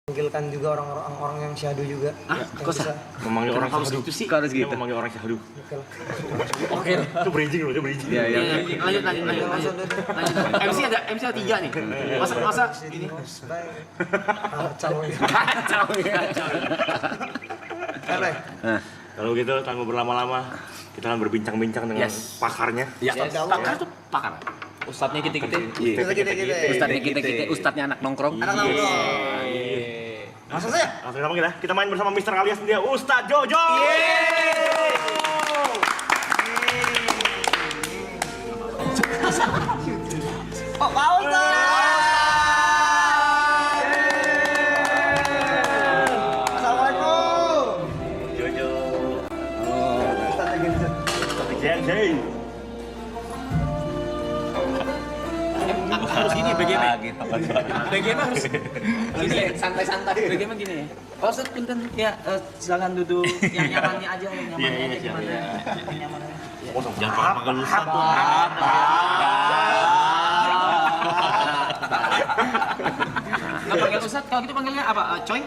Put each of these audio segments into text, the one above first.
Memanggilkan juga orang-orang yang syahdu juga. Kok bisa memanggil orang harus syahdu gitu sih? Harus Gitu. memanggil orang syahdu. Oke lah. Itu bridging loh, itu bridging. Iya. Lanjut. MC ada 3 nih. Masa ini. Kacau ya. Kalau gitu tanpa berlama-lama kita akan berbincang-bincang dengan pakarnya. Ya, pakar tuh pakar. Ustadznya kita. Ustadznya kita. Ustadznya anak nongkrong. Anak nongkrong. Langsung saja. Langsung kita panggil ya. Kita main bersama Mr. alias dia Ustadz Jojo. Oh, Pak Ustadz. Assalamualaikum. Jojo. Ustadz lagi. Ustadz Jensei. Harus gini bagaimana? Bagaimana harus Gini, santai-santai. Bagaimana gini ya? Pak Ustadz punten ya silakan duduk yang nyamannya aja gimana? Yang nyamannya. Jangan panggil Ustadz tuh. Nggak panggil Ustadz, kalau gitu panggilnya apa? Coy?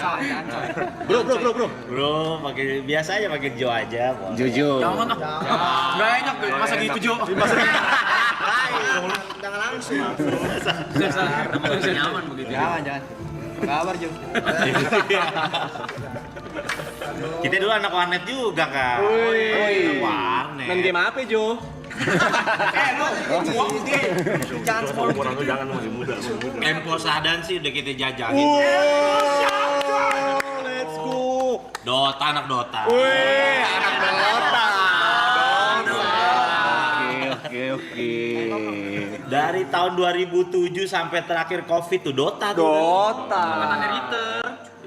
Salah, jangan Coy. Bro. Bro, pakai biasa aja, pakai Jo aja. Jojo. Jangan nggak enak masa gitu Jo. Jangan langsung. Nyaman begitu. Jangan. Kabar Jo. Kita dulu anak warnet juga, Kak. Warnet. Main game apa, Jo? Jangan semua. Orang tuh jangan masih muda. Tempo Sadan sih udah kita jajahin. Let's go. Dota, anak Dota. Anak Dota. Oke. Dari tahun 2007 sampai terakhir Covid tuh Dota tuh. Dota.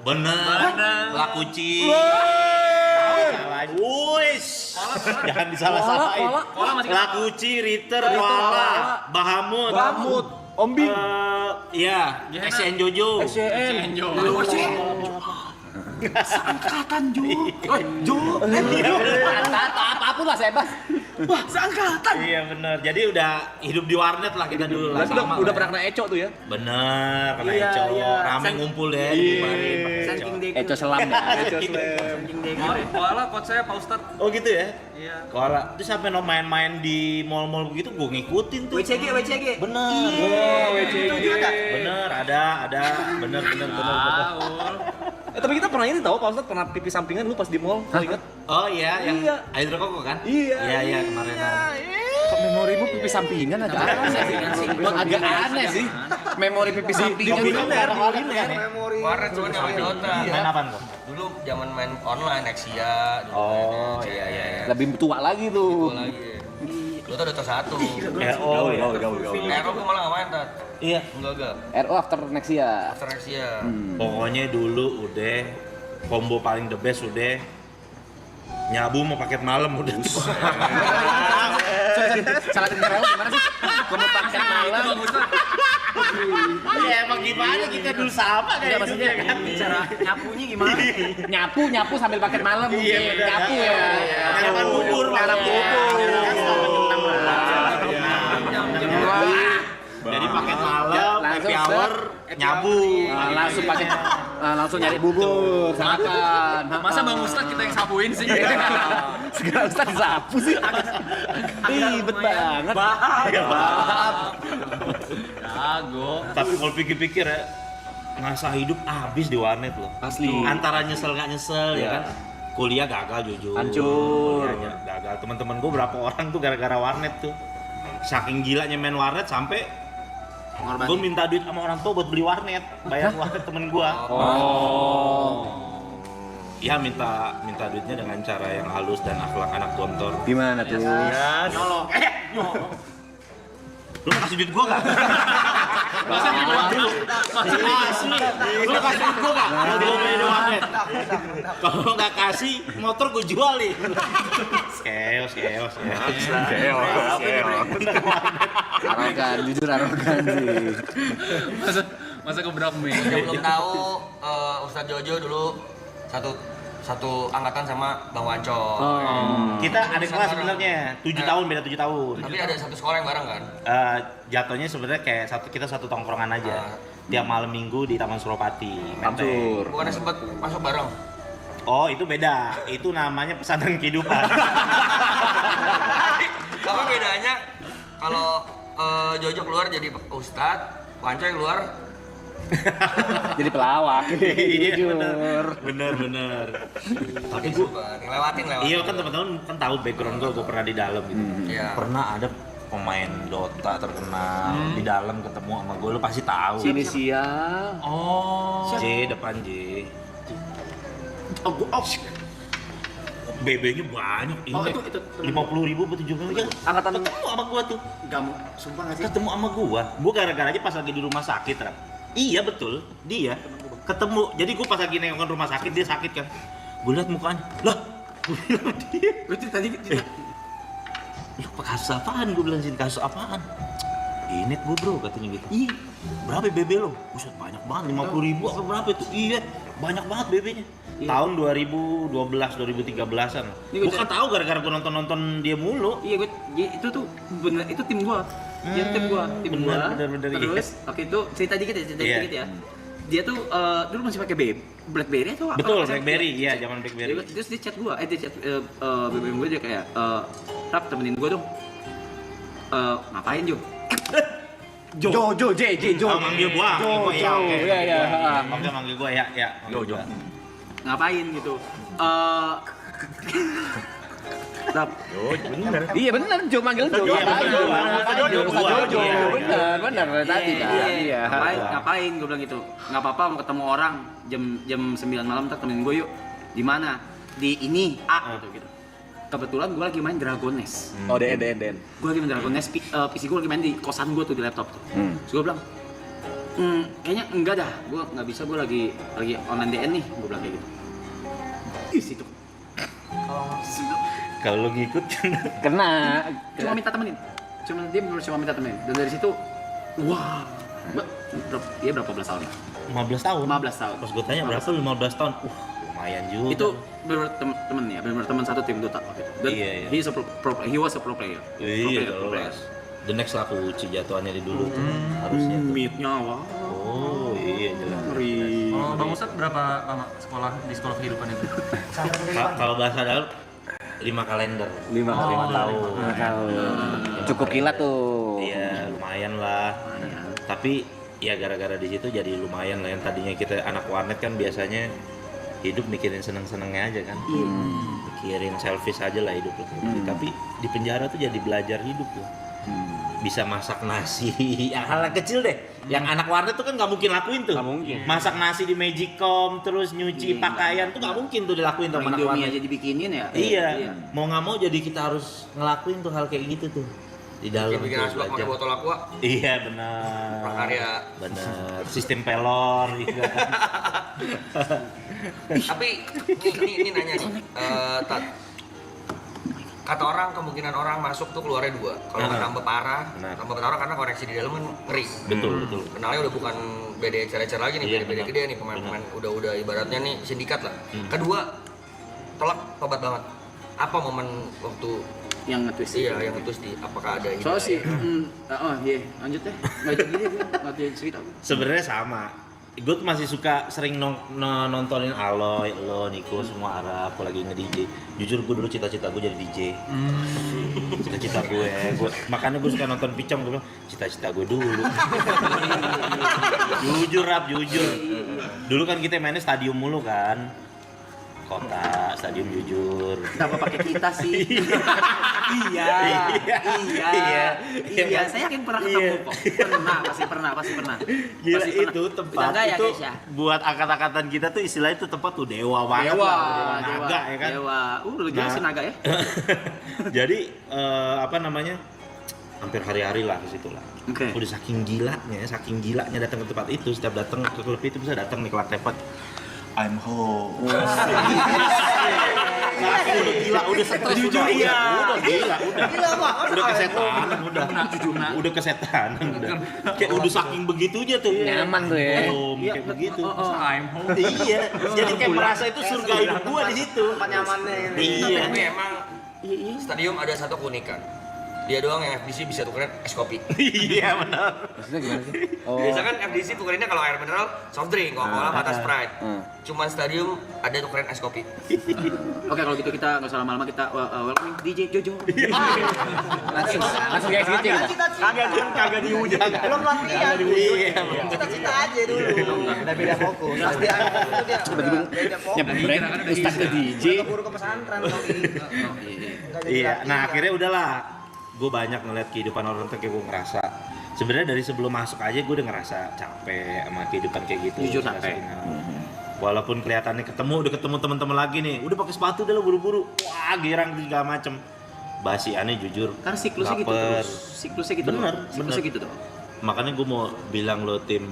Bener. Lakuci. Wuis. Jangan disalah-salahin. Koala masih Lakuci, Ritter, Koala, Bahamut. Ombi. Iya, SCN Jojo. Seangkatan Jo. Jo. Apapun lah saya bahas. Wah, seangkatan. Iya bener. Jadi udah hidup di warnet lah kita dulu lah. Sama Udah lah. pernah kena Eco tuh ya? Bener, kena Iya, Eco. iya. Rame ngumpul deh kemarin. Saking dek. Eco selam ya. Saking dek. Koala coach saya Pak Ustadz. Oh gitu ya? Iya. Koala. Terus sampai no main-main di mall-mall begitu gue ngikutin tuh. WCG. Bener. Bener, ada. Bener. Tapi kita pernah ini tahu Pak Ustadz pernah pipi sampingan lu pas di mall. Kau ingat? Oh iya, yang Iya. air rokok kan? Iya. Iya kemarin. Kok memorimu pipi sampingan agak agak aneh sih. Memori pipi sampingan Memori. Warnet cuma nggak main Dota. Main apaan kok? Dulu zaman main online Nexia. Oh iya. lebih tua lagi tuh. Lagi. Dota 1. Oh iya. Aero gue malah nggak main Tat. Iya. Enggak. RO after next ya. After Nexia. Pokoknya dulu udah combo paling the best udah nyabu mau paket malam udah. Salah dengar gimana sih? Kamu pakai malam. Iya emang gimana kita dulu sama kayak Maksudnya kan cara nyapunya gimana? Nyapu sambil paket malam mungkin. Iya, bener. Nyapu ya. Nyarapan bubur, Nyarap bubur. Jadi paket malam, Langsung happy hour, nyabu. Langsung pakai langsung nyari bubur. Silakan. Masa Bang Ustadz kita yang sapuin sih? Sekarang Ustadz disapu sih. Ribet banget. Jago. Tapi kalau pikir-pikir ya, masa hidup habis di warnet loh. Asli. Antara nyesel nggak nyesel ya kan. Kuliah gagal jujur. Hancur. Kuliahnya gagal. Teman-teman gue berapa orang tuh gara-gara warnet tuh. Saking gilanya main warnet sampai gue minta duit sama orang tua buat beli warnet, bayar warnet temen gue. Ya minta duitnya dengan cara yang halus dan akhlak anak gontor. Gimana tuh? Nyolong. Lu mau kasih duit gue gak? Masa dulu. Asli. Lu kasih duit gue gak? Kalau gue beli di warnet. Kalau gak kasih, motor gue jual nih. Keos. Arogan, jujur arogan sih. Masa keberapa nih? Yang belum tahu Ustadz Jojo dulu satu angkatan sama Bang Wancol. Kita adik kelas sebenarnya, 7 tahun, beda 7 tahun. Tapi ada satu sekolah yang bareng kan. Jatuhnya sebenarnya kayak kita satu tongkrongan aja. tiap malam minggu di Taman Suropati. Tamsur. Bukannya sempat masuk bareng? Oh itu beda, itu namanya pesantren kehidupan. Tapi bedanya kalau Jojo keluar jadi ustadz, Wancoy keluar Jadi pelawak. Iya Jujur. bener. Tapi jadi super. Ngelewatin. iya kan teman-teman kan tahu background gue pernah di dalam gitu. Iya. Pernah ada pemain Dota terkenal di dalam ketemu sama gue, lu pasti tahu. Inisial. Oh. J depan J. BB-nya banyak. Oh, Ingat, itu 50.000 atau 70.000 ya. Angkatan Ketemu sama gua tuh. Kamu sumpah nggak sih? Ketemu sama gua. Gua gara-gara aja pas lagi di rumah sakit, Rap. Iya betul, dia ketemu. Jadi gua pas lagi nengokin rumah sakit, dia sakit kan. Gua lihat mukanya. Lah, gua bilang dia. Berarti tadi Lu kasus apaan? Gua bilang sini kasus apaan? Init gua bro, katanya gitu. Iya, berapa BB lo? Buset banyak banget, 50.000 apa berapa itu? Iya, banyak banget BB-nya. Iya. Tahun 2012, 2013-an. Ini gua Bukan tahu gara-gara gua nonton dia mulu. iya gue itu tuh bener itu tim gua. Dia tim gua. bener, Terus waktu itu cerita dikit Iya. ya. Dia tuh dulu masih pakai BlackBerry atau apa? Betul, Apa sih? BlackBerry, iya zaman BlackBerry. Terus dia chat gua, dia chat BBM gue dia kayak Rap temenin gua dong. Ngapain Jo? Jo, Jo. Oh, manggil gua. Jo, Iya, oke. iya. Oke, manggil gua ya. manggil gua. Ngapain gitu? Rap, Iya benar, Jo manggil Jo. Iya, bener, Jo. Jo, Jo. Iya. Benar tadi kan. Iya. Ngapain gue bilang gitu? Nggak apa-apa mau ketemu orang jam 9 malam ntar temenin gue yuk. Di mana? Di ini A gitu. Kebetulan gue lagi main Dragon Nest. Oh, Den. Gue lagi main Dragon Nest, PC gue lagi main di kosan gue tuh di laptop tuh. Terus gue bilang, kayaknya enggak dah, gue nggak bisa, gue lagi online DN nih, gue bilang kayak gitu. Ih situ. Kalau lu ngikut Kena. Cuma minta temenin. Dia bener cuma minta temenin. Dan dari situ, wah, dia berapa belas tahun? 15 tahun. 15 tahun. Pas gua tanya berapa 15 tahun. Lumayan juga. Itu bener temen ya, bener teman satu tim Dota waktu itu. Dan Iya. he was a pro player. Iya, Pro player. The next lah Uci jatuhannya di dulu tuh. Harusnya tuh. Meet-nya wah. Oh, iya jelas. Ngeri. Oh, Bang Ustadz berapa lama sekolah di sekolah kehidupan itu? Kalau bahasa dalam 5 kalender. 5 tahun. Cukup kilat tuh. Iya, lumayan lah. Tapi ya gara-gara di situ jadi lumayan lah. Yang tadinya kita anak warnet kan biasanya hidup mikirin seneng-senengnya aja kan. Mikirin selfish aja lah hidup itu. Tapi di penjara tuh jadi belajar hidup loh. Bisa masak nasi, yang hal kecil deh. Yang anak warnet tuh kan nggak mungkin lakuin tuh. Nggak mungkin. Masak nasi di Magicom, terus nyuci pakaian tuh nggak mungkin tuh dilakuin tuh sama anak Indomie warnet. aja dibikinin ya. Iya, mau nggak mau jadi kita harus ngelakuin tuh hal kayak gitu tuh di dalam. Bikin tuh asbak pakai belajar. botol aqua. Iya benar. Prakarya. Benar. Sistem pelor gitu kan. Tapi ini nanya nih, Tat. Kata orang kemungkinan orang masuk tuh keluarnya 2. Kalau nggak tambah parah, Benar. tambah parah karena koneksi di dalam kan ngeri. Betul. Kenalnya udah bukan BD-ecer lagi nih, Iya, BD-BD benar. gede nih, pemain-pemain udah ibaratnya nih sindikat lah. Kedua, telak tobat banget. Apa momen waktu Yang nge-twist. yang nge-twist di apakah ada Soalnya sih, hidayah? lanjut deh. Nggak jadi gue, nggak jadi cerita. Sebenarnya sama. Gue tuh masih suka sering nontonin Aloy, lo, Niko, semua Arab. Aku lagi nge-DJ. Jujur gue dulu cita-cita gue jadi DJ. Cita-cita gue. Makanya gue suka nonton Picom. Gue bilang cita-cita gue dulu. Jujur Rap, jujur. Dulu kan kita mainnya stadium mulu kan. Kota, stadium jujur. Kenapa pakai kita sih? Iya. Saya yakin pernah ketemu kok. Pasti pernah. Gila Pasti pernah. itu tempat Udah enggak ya, itu guys, ya? buat angkatan-angkatan kita tuh istilahnya itu tempat tuh dewa banget lah, naga ya kan. Dewa. Lu jelasin naga ya? Jadi apa namanya? Hampir hari-hari lah ke situ lah. Oke. Udah saking gilanya datang ke tempat itu, setiap datang ke klub itu bisa datang nih kelak tepat. I'm home. Saking udah gila, udah stres udah. Iya, udah gila, udah kesetanan, udah kesetanan, udah. Kayak udah saking begitunya tuh. Nyaman tuh ya. Kayak begitu. I'm home. Iya, jadi kayak merasa itu surga hidup gua di situ. Tempat nyamannya ini. Iya. Tapi emang stadium ada satu keunikan. Dia doang yang FDC bisa tukerin es kopi. Iya benar. Maksudnya gimana sih? Biasa kan FDC tukerinnya kalau air mineral, soft drink, Coca-Cola, Fanta, Sprite. Cuman stadium ada tukerin es kopi. Oke, kalau gitu kita nggak usah lama-lama, kita welcome DJ Jojo. Langsung kayak gitu kita. Kagak diuji. Belum latihan. Iya. Cita-cita aja dulu. Udah beda fokus. Pasti itu dia. Tiba-tiba nyebreng Ustadz ke DJ. Keburu ke pesantren kali. Iya, nah akhirnya udahlah. Gue banyak ngeliat kehidupan orang tuh kayak gue ngerasa. Sebenarnya dari sebelum masuk aja gue udah ngerasa capek sama kehidupan kayak gitu. Jujur capek. Walaupun kelihatannya udah ketemu teman-teman lagi nih, udah pakai sepatu udah lo buru-buru, wah girang segala macem. Basiannya jujur. Karena siklusnya gitu baper. terus. Siklusnya gitu. Bener, Siklusnya bener. gitu tuh. Makanya gue mau bilang lo tim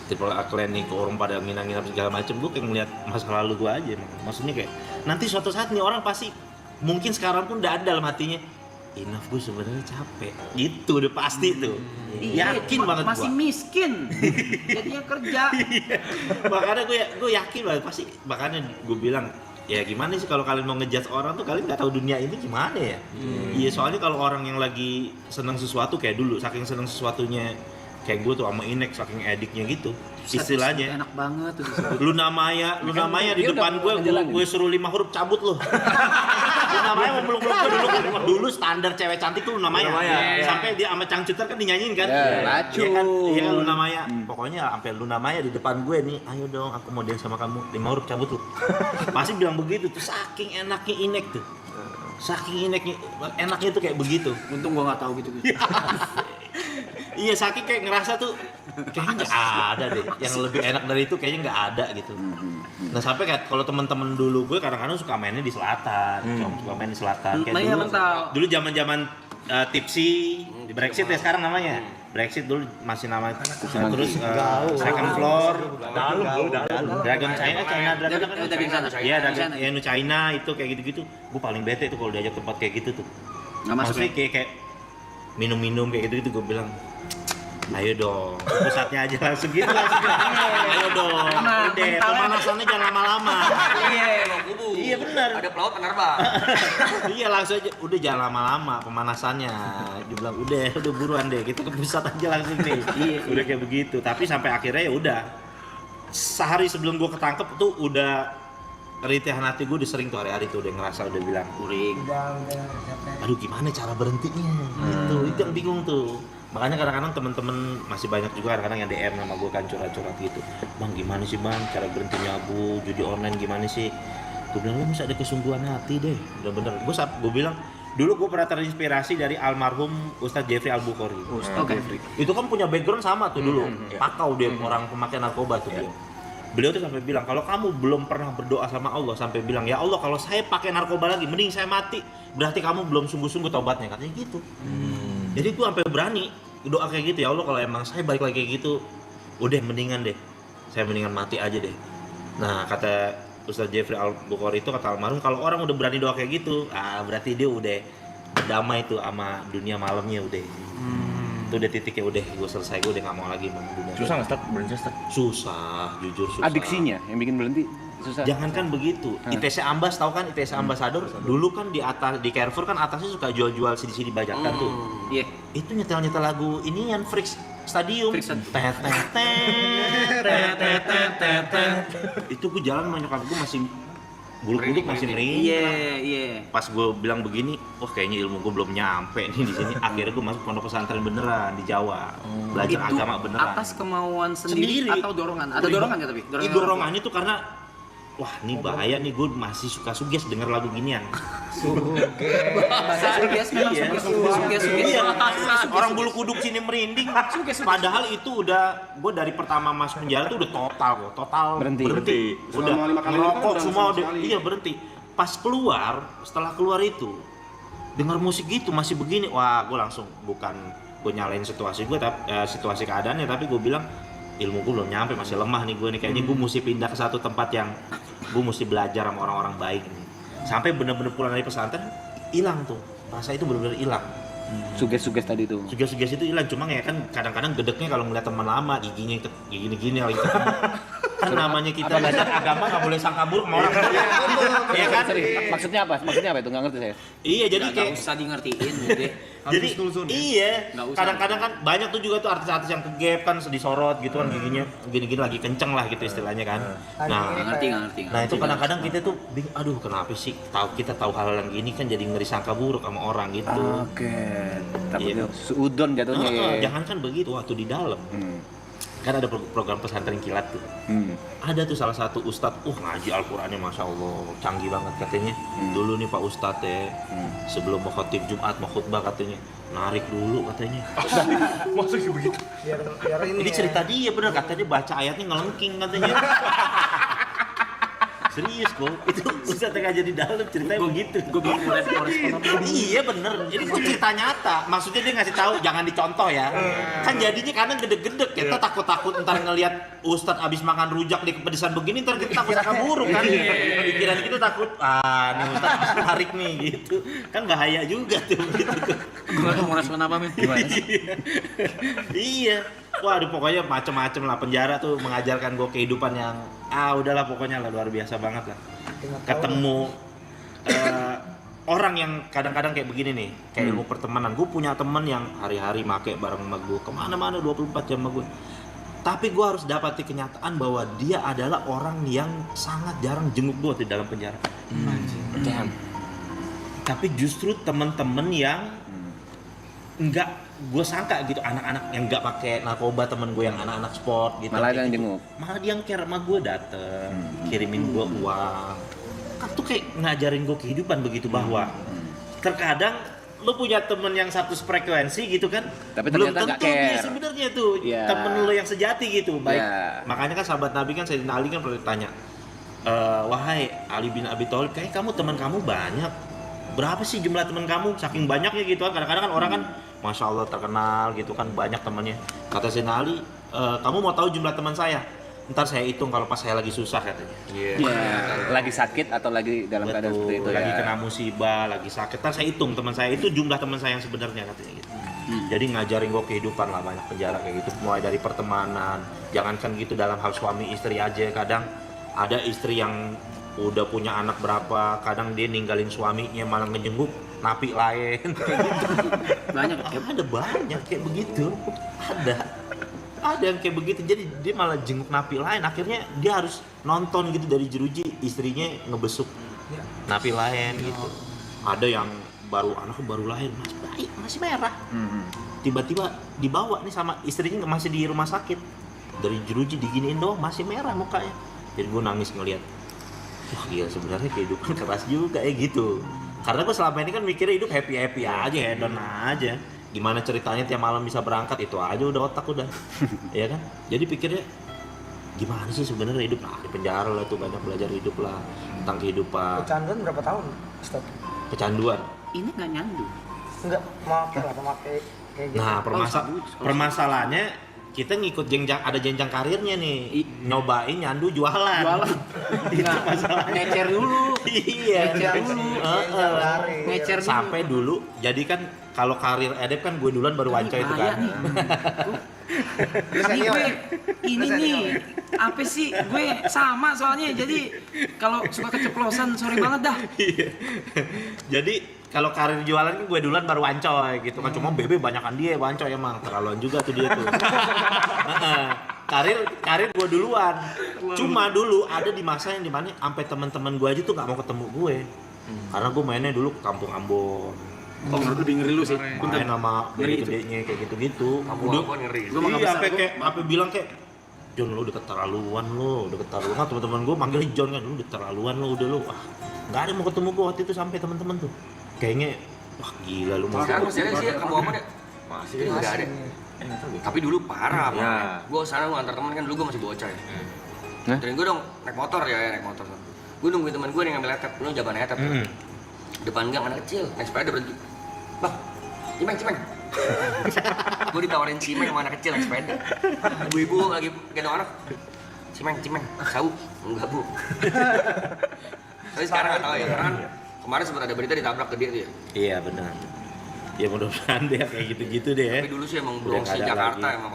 Triple A Clan nih ke orang pada nginang-nginang segala macem, gue kayak ngeliat masa lalu gue aja. Maksudnya kayak nanti suatu saat nih orang pasti mungkin sekarang pun udah ada dalam hatinya. Enough, gue sebenarnya capek. Gitu udah pasti tuh. Yakin banget gue. Masih miskin. Jadinya kerja. Makanya gue yakin banget pasti. Makanya gue bilang ya gimana sih kalau kalian mau ngejudge orang tuh kalian nggak tahu dunia ini gimana ya. Iya soalnya kalau orang yang lagi senang sesuatu kayak dulu saking senang sesuatunya kayak gue tuh sama Inek saking ediknya gitu istilahnya. Enak banget tuh. Luna Maya di depan gue suruh 5 huruf cabut loh. Luna Maya mau belum dulu standar cewek cantik tuh Luna Maya. Sampai dia sama Cangcuter kan dinyanyiin kan. Lacu. Iya kan Luna Maya. Pokoknya sampai Luna Maya di depan gue nih, ayo dong aku mau dance sama kamu. 5 huruf cabut tuh. Pasti bilang begitu tuh saking enaknya Inek tuh. Saking enaknya tuh kayak begitu. Untung gua nggak tahu gitu. Iya saking kayak ngerasa tuh kayaknya nggak ada deh yang lebih enak dari itu kayaknya nggak ada gitu. Nah sampai kayak kalau teman-teman dulu gue kadang-kadang suka mainnya di selatan, suka main di selatan. Kayak Iya, dulu zaman-zaman tipsy di Brexit ya sekarang namanya. Brexit dulu masih namanya terus second floor, Dragon China Iya Dragon China itu kayak gitu-gitu. Gue paling bete tuh kalau diajak tempat kayak gitu tuh. Maksudnya kayak minum-minum kayak gitu-gitu gue bilang ayo dong, pusatnya aja langsung gitu ayo dong, udah pemanasannya jangan lama-lama. Iya benar. Ada pelaut penerbang. Iya langsung aja, udah jangan lama-lama pemanasannya. Dia bilang udah buruan deh, kita ke pusat aja langsung nih. Udah kayak begitu, tapi sampai akhirnya ya udah. Sehari sebelum gue ketangkep tuh udah rintihan hati gue udah sering tuh hari-hari tuh udah ngerasa udah bilang kuring. Aduh gimana cara berhentinya? Gitu, itu yang bingung tuh. Makanya kadang-kadang temen-temen masih banyak juga kadang-kadang yang DM sama gue kan curhat-curhat gitu. Bang gimana sih bang cara berhenti nyabu judi online gimana sih? Gue bilang lu mesti ada kesungguhan hati deh. Bener-bener. Gue bilang dulu gue pernah terinspirasi dari almarhum Ustadz Jeffrey Al-Bukhari. Itu kan punya background sama tuh dulu. Pakau dia orang pemakai narkoba tuh dia. Beliau tuh sampai bilang kalau kamu belum pernah berdoa sama Allah sampai bilang ya Allah kalau saya pakai narkoba lagi mending saya mati berarti kamu belum sungguh-sungguh taubatnya katanya gitu. Jadi gue sampai berani doa kayak gitu ya Allah kalau emang saya balik lagi kayak gitu udah mendingan deh saya mendingan mati aja deh. Nah kata Ustadz Jeffrey Al-Bukhari itu kata almarhum kalau orang udah berani doa kayak gitu berarti dia udah damai tuh sama dunia malamnya udah. Itu udah titiknya udah gue selesai gue udah nggak mau lagi sama dunia. Susah nggak start berhenti start? Susah jujur susah. Adiksinya yang bikin berhenti susah. Jangankan begitu, ITC Ambas tahu kan ITC Ambassador dulu kan di atas di Carrefour kan atasnya suka jual-jual CD bajakan tuh. Iya. Itu nyetel lagu ini yang Freaks Stadium. Itu gue jalan sama nyokap gue masih bulu-bulu masih merinding. Iya. Pas gue bilang begini, kayaknya ilmu gue belum nyampe nih di sini. Akhirnya gue masuk pondok pesantren beneran di Jawa, belajar Itu agama beneran. atas kemauan sendiri atau dorongan? Ada dorongan ya tapi? Dorongannya tuh karena wah ini bahaya nih gue masih suka suges denger lagu ginian. Suges memang suges. Iya, orang bulu kuduk sini merinding. Padahal itu udah gue dari pertama masuk penjara tuh udah total berhenti. Udah ngerokok semua udah berhenti. Pas setelah keluar itu dengar musik gitu masih begini, wah gue langsung bukan gue nyalain situasi gue situasi keadaannya tapi gue bilang ilmu gue belum nyampe masih lemah nih gue nih kayaknya gue mesti pindah ke satu tempat yang gue mesti belajar sama orang-orang baik nih. Sampai bener-bener pulang dari pesantren hilang tuh rasa itu bener-bener hilang. Suges tadi tuh. Suges itu hilang cuma ya kan kadang-kadang gedeknya kalau ngeliat teman lama giginya gini lagi ketemu. Kan namanya kita belajar agama nggak boleh sangka buruk sama orang. Iya kan? Maksudnya apa? Maksudnya apa itu? Nggak ngerti saya. Iya, jadi Nggak kayak usah di ngertiin gitu. jadi iya, Nggak usah. kadang-kadang kan banyak tuh juga tuh artis-artis yang ke-gap kan disorot gitu kan giginya gini-gini lagi kenceng lah gitu istilahnya kan. Nah, Nggak ngerti. nah itu kadang-kadang kita tuh bingung, aduh kenapa sih kita tahu hal yang gini kan jadi ngeri sangka buruk sama orang gitu. Oke. Tapi Iya. itu seudon jatuhnya ya. Jangan kan begitu waktu di dalam. Kan ada program pesantren kilat tuh. Ada tuh salah satu ustadz, ngaji Al-Qur'annya Masya Allah, canggih banget katanya. Dulu nih Pak Ustadz ya, sebelum mau khotib Jumat, mau khutbah katanya, narik dulu katanya. Maksudnya begitu. Biar Ini cerita dia bener, katanya baca ayatnya ngelengking katanya. Serius kok, itu Ustadz yang ngajar di dalam ceritanya begitu. Gue bilang respon apa? Iya bener, ini kok cerita nyata. Maksudnya dia ngasih tahu jangan dicontoh ya. Kan jadinya kadang gede-gede kita takut-takut ntar ngelihat Ustadz abis makan rujak di kepedesan begini ntar kita takut sangka buruk kan. Pikiran kita takut, nih Ustadz tarik nih gitu. Kan bahaya juga tuh gitu. Gue nggak tahu mau respon apa men. Gimana sih? Iya. Waduh pokoknya macem-macem lah, penjara tuh mengajarkan gue kehidupan yang udahlah pokoknya lah luar biasa banget lah. Ketemu orang yang kadang-kadang kayak begini nih, kayak ilmu pertemanan. Gue punya temen yang hari-hari make bareng sama gue kemana-mana 24 jam sama gue. Tapi gue harus dapati kenyataan bahwa dia adalah orang yang sangat jarang jenguk gue di dalam penjara. Tapi justru temen-temen yang enggak gue sangka gitu, anak-anak yang nggak pakai narkoba, temen gue yang anak-anak sport gitu, Malah yang gitu. jenguk. Malah dia yang care sama gue, dateng kirimin gue uang kan, tuh kayak ngajarin gue kehidupan begitu, bahwa terkadang lu punya temen yang satu frekuensi gitu kan, Tapi belum ternyata nggak tentu dia care. sebenarnya tuh temen lu yang sejati gitu, baik. Makanya kan sahabat Nabi kan Sayyidina Ali kan pernah ditanya, wahai Ali bin Abi Thalib, kayak kamu teman kamu banyak, berapa sih jumlah teman kamu? Saking banyaknya gitu kan, kadang-kadang kan orang kan Masya Allah terkenal gitu kan, banyak temannya. Kata Sayyidina Ali, kamu mau tahu jumlah teman saya? Ntar saya hitung kalau pas saya lagi susah katanya. Lagi sakit atau lagi dalam keadaan seperti itu lagi ya. kena musibah, lagi sakit, ntar saya hitung teman saya itu jumlah teman saya yang sebenarnya katanya gitu. Jadi ngajarin gue kehidupan lah, banyak penjara kayak gitu, mulai dari pertemanan. Jangankan gitu dalam hal suami istri aja, kadang ada istri yang udah punya anak berapa, kadang dia ninggalin suaminya malah ngejenguk napi lain. Banyak. Ada banyak kayak begitu, ada yang kayak begitu, jadi dia malah jenguk napi lain, akhirnya dia harus nonton gitu dari jeruji istrinya ngebesuk napi lain gitu. Ada yang anak baru lahir masih merah, tiba-tiba dibawa nih sama istrinya, masih di rumah sakit, dari jeruji diginiin doang masih merah mukanya. Jadi gue nangis ngeliat, wah gila sebenarnya kehidupan keras juga ya gitu. Karena gue selama ini kan mikirnya hidup happy aja, hedon aja. Gimana ceritanya tiap malam bisa berangkat, itu aja udah otak udah. Ya kan? Jadi pikirnya gimana sih sebenarnya hidup? Nah, di penjara lah tuh banyak belajar hidup lah, tentang kehidupan. Kecanduan berapa tahun, Ustaz? Kecanduan. Ini nggak nyandu. Enggak, memakai kayak gitu. Nah, permasalahannya kita ngikut jenjang karirnya nih, nyobain nyandu jualan. Itu masalahnya. Ngecer dulu. Iya. Ngecer dulu. Sampai dulu, jadi kan kalau karir edep kan gue duluan baru Wancoy itu kan. Tapi gue ini nih apa sih, gue sama soalnya, jadi kalau suka keceplosan sorry banget dah. Iya. Jadi kalau karir jualan kan gue duluan baru Wancoy gitu kan, cuma Bebe banyakan dia Wancoy, emang terlaluan juga tuh dia tuh. Karir gue duluan. Cuma dulu ada di masa yang dimana sampai teman-teman gue aja tuh nggak mau ketemu gue, karena gue mainnya dulu ke Kampung Ambon. Oh, lebih ngeri lu sih. Main sama gede-gedenya kayak gitu-gitu. Kamu ngeri. Gue mah nggak Iya, bisa. sampai bilang kayak, John lu udah keterlaluan lu, Kan teman-teman gue manggil John kan, lu udah keterlaluan lu, udah lu. Wah, nggak ada yang mau ketemu gue waktu itu sampai teman-teman tuh. Kayaknya, wah gila lu mau. Sekarang masih ada sih kamu apa deh? Masih nggak ada. Tapi dulu parah banget. Gue sana gue antar teman kan, dulu gue masih bocah ya. Dan gue dong naik motor. Gue nungguin teman gue nih ngambil laptop, lu jaban laptop. Depan gang anak kecil, naik sepeda berhenti. Bang, cimeng. Gue ditawarin cimeng sama anak kecil naik sepeda. Ibu-ibu lagi gendong anak. Cimeng, sabu? Enggak bu. Tapi sekarang nggak tahu ya, karena kan kemarin sempat ada berita ditabrak ke dia tuh ya. Iya benar. Ya mudah-mudahan deh kayak gitu-gitu deh. Tapi dulu sih emang Udah belum nggak si ada Jakarta lagi. emang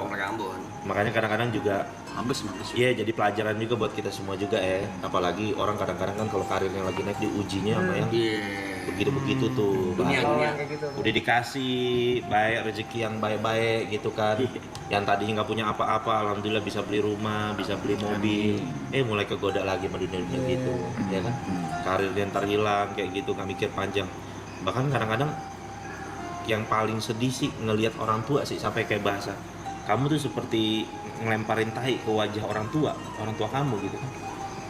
komplek Ambon. Makanya kadang-kadang juga Mabes. Iya, jadi pelajaran juga buat kita semua juga ya. Apalagi orang kadang-kadang kan kalau karirnya lagi naik diujinya sama yang begitu-begitu tuh. Dunia. kayak gitu. Udah dikasih baik rezeki yang baik-baik gitu kan. Yang tadinya nggak punya apa-apa, alhamdulillah bisa beli rumah, bisa beli mobil. Mulai kegoda lagi sama dunia gitu, ya kan? Karirnya ntar hilang kayak gitu, nggak mikir panjang. Bahkan kadang-kadang yang paling sedih sih ngelihat orang tua sih, sampai kayak bahasa kamu tuh seperti ngelemparin tahi ke wajah orang tua kamu gitu kan.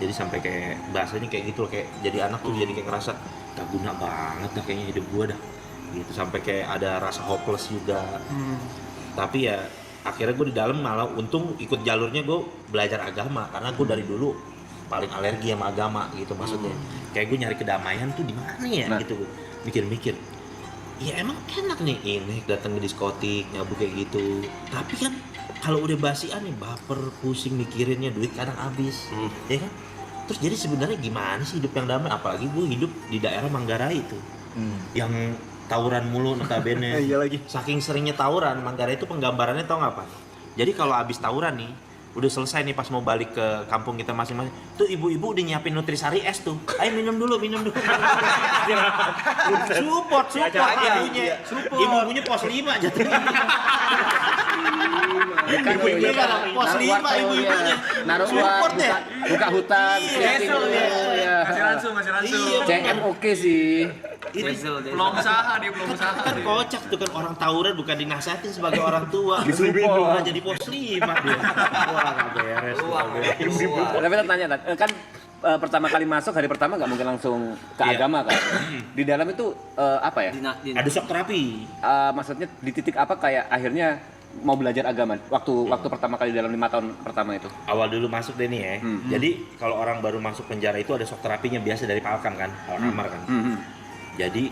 Jadi sampai kayak bahasanya kayak gitu loh, kayak jadi anak tuh jadi kayak ngerasa gak guna banget dah kayaknya hidup gua dah gitu, sampai kayak ada rasa hopeless juga. Tapi ya akhirnya gue di dalam malah untung ikut jalurnya, gue belajar agama karena gue dari dulu paling alergi sama agama gitu maksudnya. Kayak gue nyari kedamaian tuh di mana ya gitu, mikir-mikir. Ya emang enak nih ini datang ke diskotik nyabu kayak gitu, tapi kan kalau udah basian nih baper, pusing mikirinnya, duit kadang habis, ya kan. Terus jadi sebenarnya gimana sih hidup yang damai? Apalagi gue hidup di daerah Manggarai itu, yang tawuran mulu notabene. Iya lagi. Saking seringnya tawuran, Manggarai itu penggambarannya tau nggak apa? Jadi kalau habis tawuran nih, udah selesai nih pas mau balik ke kampung kita masing-masing, tuh ibu-ibu udah nyiapin nutrisari es tuh. Ayo minum dulu. support ibunya. Ibu-ibunya pos 5 jatuhnya. Ibu-ibunya pos 5 ibu-ibunya. Naruh uang, buka hutang, Masih ransum. CM oke sih. Belum usaha dia. Kan kocak tuh kan, orang tawuran bukan dinasihatin sebagai orang tua, malah jadi pos 5 dia. Wah, gak beres. Tapi tanya kan pertama kali masuk hari pertama nggak mungkin langsung ke agama kan? Di dalam itu apa ya? Ada shock terapi. Maksudnya di titik apa kayak akhirnya mau belajar agama waktu pertama kali dalam 5 tahun pertama itu? Awal dulu masuk deh nih ya. Jadi kalau orang baru masuk penjara itu ada shock terapinya biasa dari Palkam kan, Al-Kamar kan. Jadi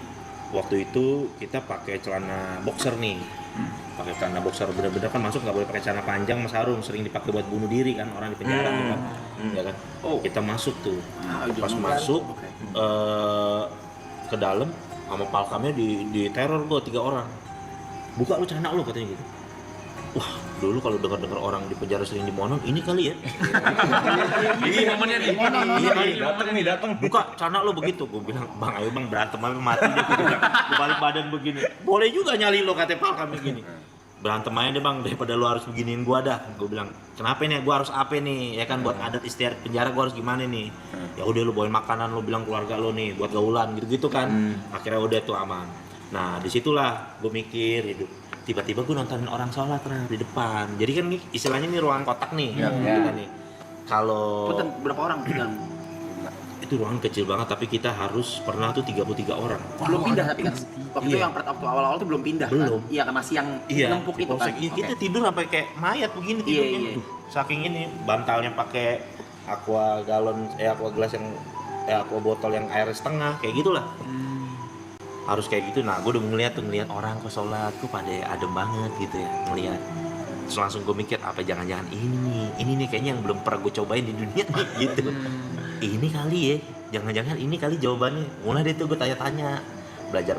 waktu itu kita pakai celana boxer nih. Pakai celana boxer bener-bener kan masuk nggak boleh pakai celana panjang sama sarung, sering dipakai buat bunuh diri kan orang di penjara tuh kan. Ya kan. Kita masuk tuh. Pas masuk ke dalam sama Palkamnya di teror gua 3 orang. Buka lu celana lu katanya gitu. Wah, dulu kalau dengar orang di penjara sering dimonon, ini kali ya. Ini momennya nih. Iya, datang. Buka celana lo begitu. Gue bilang, "Bang, ayo Bang, berantem aja mati deh." Gue balik badan begini. Boleh juga nyali lo kata Palkam begini. Berantem aja deh Bang, daripada lo harus beginiin gua dah. Gue bilang, "Kenapa nih? Gua harus apa nih? Ya kan buat adat istiadat penjara gua harus gimana nih?" Ya udah lo bawain makanan, lo bilang keluarga lo nih buat gaulan gitu-gitu kan. Akhirnya udah tuh aman. Nah, disitulah gue mikir hidup. Tiba-tiba gue nontonin orang sholat di depan. Jadi kan nih istilahnya ini ruangan kotak nih. Nih. Kalau berapa orang di dalam? itu ruangan kecil banget, tapi kita harus pernah tuh 33 orang. Belum pindah tapi kan waktu itu yang waktu awal-awal tuh belum pindah. Belum. Kan? Iya kan masih yang nempuk itu kan. Iya, kita tidur sampai kayak mayat begini tidurnya. Duh, saking ini bantalnya pakai aqua gelas yang aqua botol yang air setengah kayak gitulah. Harus kayak gitu. Nah, gue udah ngeliat orang kok sholat, kok pada adem banget gitu ya ngeliat. Terus langsung gue mikir, apa jangan-jangan ini nih kayaknya yang belum pernah gue cobain di dunia nih gitu. Ini kali ya, jangan-jangan ini kali jawabannya. Mulai deh tuh gue tanya-tanya, belajar.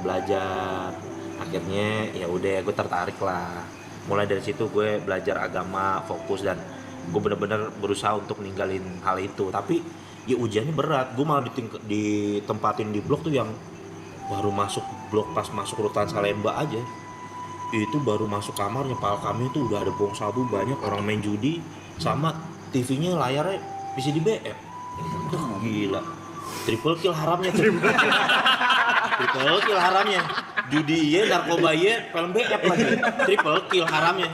Akhirnya ya udah gue tertarik lah. Mulai dari situ gue belajar agama, fokus, dan gue bener-bener berusaha untuk ninggalin hal itu. Tapi ya ujiannya berat. Gue malah ditempatin di blok tuh yang baru masuk blok, pas masuk rutan Salemba aja itu baru masuk kamarnya Palkamnya tuh udah ada bong sabu banyak, orang main judi, sama TV-nya layarnya bisa di BF. Gila, triple kill haramnya triple kill haramnya, judi iya, narkoba iya, film BF lagi, triple kill haramnya.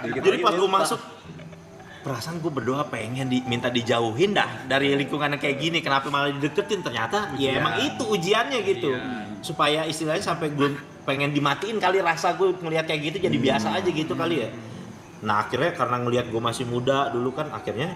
Jadi pas gue masuk, perasaan gue berdoa pengen minta dijauhin dah dari lingkungan yang kayak gini, kenapa malah dideketin? Ternyata ya emang itu ujiannya gitu. Supaya istilahnya sampai gue pengen dimatiin kali, rasa gue ngelihat kayak gitu jadi biasa aja gitu kali ya. Nah akhirnya karena ngelihat gue masih muda dulu kan, akhirnya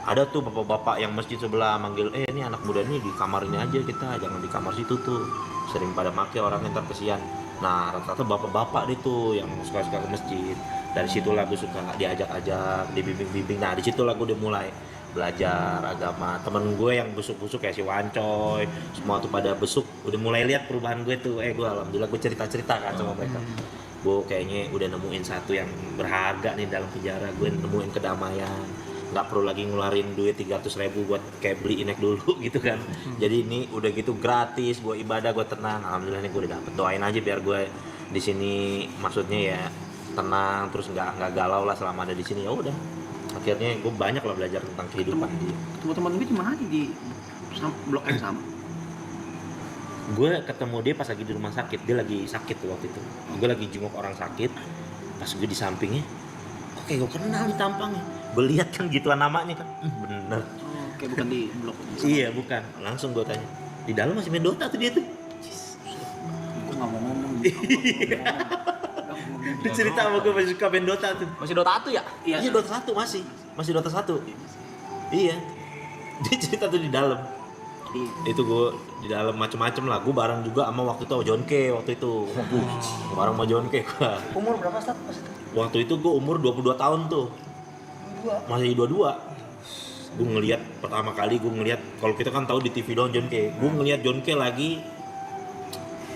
ada tuh bapak-bapak yang masjid sebelah manggil, ini anak muda nih di kamarnya aja kita, jangan di kamar situ tuh, sering pada make orangnya ntar kesian. Nah rata-rata bapak-bapak itu yang suka-suka ke masjid. Dari situlah gue suka diajak-ajak, dibimbing-bimbing. Nah disitulah gue udah mulai belajar agama. Temen gue yang busuk-busuk kayak si Wancoy, semua tuh pada besuk, udah mulai lihat perubahan gue tuh. Gue alhamdulillah gue cerita-cerita kan sama mereka. gue kayaknya udah nemuin satu yang berharga nih dalam penjara. Gue nemuin kedamaian, nggak perlu lagi ngeluarin duit 300.000 buat kayak beli inek dulu gitu kan. Jadi ini udah gitu gratis, gue ibadah, gue tenang. Alhamdulillah nih gue udah dapet. Doain aja biar gue di sini, maksudnya ya tenang, terus nggak galau lah selama ada di sini. Ya udah, akhirnya gue banyak lah belajar tentang kehidupan. Teman-teman gue cuma ada di blok yang sama. Gue ketemu dia pas lagi di rumah sakit. Dia lagi sakit tuh waktu itu. Gue lagi jenguk orang sakit. Pas gue di sampingnya, oke gue kenal nih tampangnya. Gue lihat kan gituan namanya kan, bener. Oke, bukan di blok. Iya bukan. Langsung gue tanya, di dalam masih main Dota tuh dia tuh. Gue nggak mau ngomong. Dia cerita sama gue masih suka main Dota tuh. Masih Dota 1 ya? Iya Dota 1 masih Dota 1. Iya. Dia cerita tuh di dalam. Itu gue di dalam macem-macem lah. Gue bareng juga sama waktu itu John K waktu itu. Bareng sama John K gue. Umur berapa Stat pas itu? Waktu itu gue umur 22 tahun tuh. Masih 22. Gue ngelihat pertama kali kalau kita kan tahu di TV doang John K. Gue ngelihat John K lagi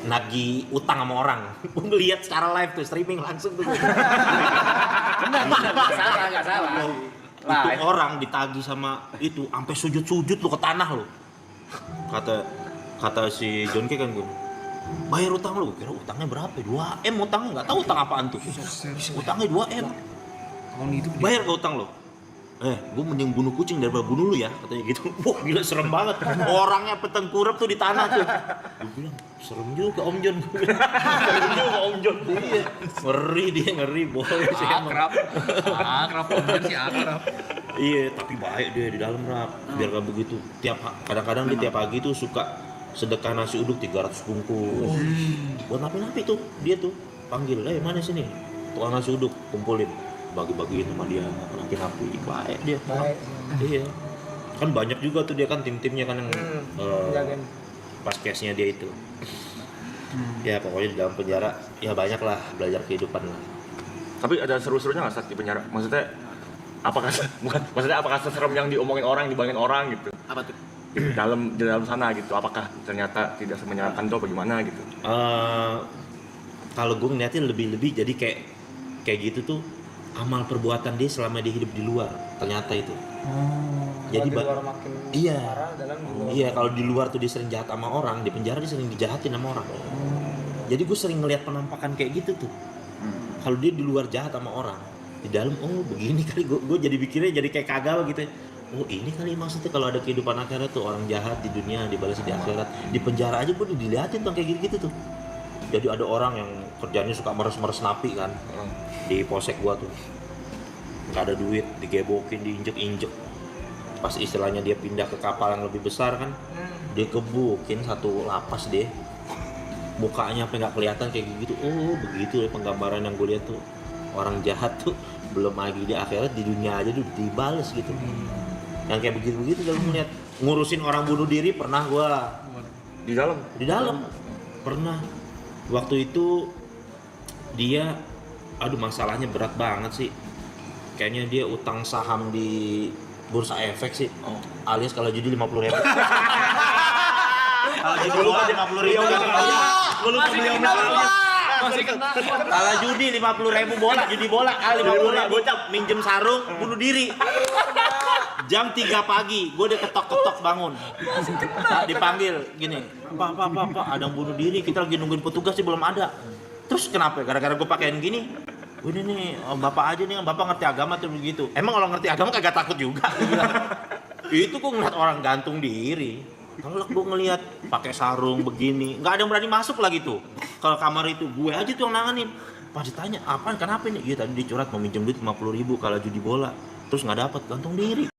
nagih utang sama orang. Gue ngelihat secara live tuh, streaming langsung tuh. Benar, nggak salah. Itu orang ditagih sama itu sampai sujud-sujud lu ke tanah lu. Kata si John K kan gue, bayar utang lu. Kira utangnya berapa? 2M utangnya, nggak tahu utang apaan tuh. Utangnya 2M. Bayar ke utang lu. Gue mending bunuh kucing daripada bunuh lu ya, katanya gitu. Wah gila serem banget. Orangnya petengkurap tuh di tanah tuh. Gue bilang serem juga Om John. Serem juga Om John. Iya. Ngeri boleh sih. Akrab Om John sih akrab. Iya, tapi baik dia di dalam Rap. Biar gak begitu. Kadang-kadang dia tiap pagi tuh suka sedekah nasi uduk 300 bungkus. Buat napi-napi tuh, dia tuh panggil, mana sini? Tukang nasi uduk, kumpulin. Bagi-bagiin sama dia, napi-napi. Baik dia. Baik. Iya. Kan banyak juga tuh dia kan tim-timnya kan yang Jagain. pas case-nya dia itu. Ya pokoknya di dalam penjara ya banyak lah belajar kehidupan lah. Tapi ada seru-serunya nggak saat di penjara? Maksudnya apakah seserem yang diomongin orang, dibayangin orang gitu? Apa tuh? Di dalam sana gitu, apakah ternyata tidak semenyenangkan itu apa gimana gitu? Kalau gue ngeliatin lebih jadi kayak gitu tuh amal perbuatan dia selama dia hidup di luar ternyata itu. Jadi di luar makin iya, parah, dalam iya kalau di luar tuh dia sering jahat sama orang, di penjara dia sering dijahatin sama orang. Jadi gue sering ngeliat penampakan kayak gitu tuh. Kalau dia di luar jahat sama orang, di dalam begini kali gue jadi pikirnya jadi kayak kagak gitu. Ini kali maksudnya kalau ada kehidupan akhirat tuh orang jahat di dunia dibalas di akhirat. Di penjara aja gue diliatin tuh kayak gitu tuh. Jadi ada orang yang kerjanya suka meres-meres napi kan di polsek gua tuh, nggak ada duit, digebokin, diinjek-injek. Pas istilahnya dia pindah ke kapal yang lebih besar kan, dia kebukin satu lapas deh, mukanya sampai nggak kelihatan kayak gitu. Begitu ya penggambaran yang gue lihat tuh, orang jahat tuh belum lagi di akhirat, di dunia aja tuh dibales gitu. Yang kayak begitu kalau ngeliat ngurusin orang bunuh diri pernah gua Di dalam pernah. Waktu itu dia masalahnya berat banget sih. Kayaknya dia utang saham di Bursa Efek sih. Alias kalau judi 50.000. Kalau judi bola 50.000. Masih kena. Kalau judi 50.000 bola, judi bola 50.000 minjem sarung bunuh diri. Jam 3 pagi, gue udah ketok-ketok bangun. Dipanggil gini, Pak, ada yang bunuh diri, kita lagi nungguin petugas sih belum ada. Terus kenapa? Gara-gara gue pakein gini. Ini nih, bapak aja nih, bapak ngerti agama tuh begitu. Emang kalau ngerti agama kagak takut juga. Itu gue ngeliat orang gantung diri. Kalau gue ngeliat pakai sarung begini, nggak ada yang berani masuk lagi tuh. Kalau kamar itu gue aja tuh yang nanganin. Pas ditanya, apaan, kenapa ini? Iya tadi dicurat mau minjem duit 50.000 kalau judi bola. Terus nggak dapat, gantung diri.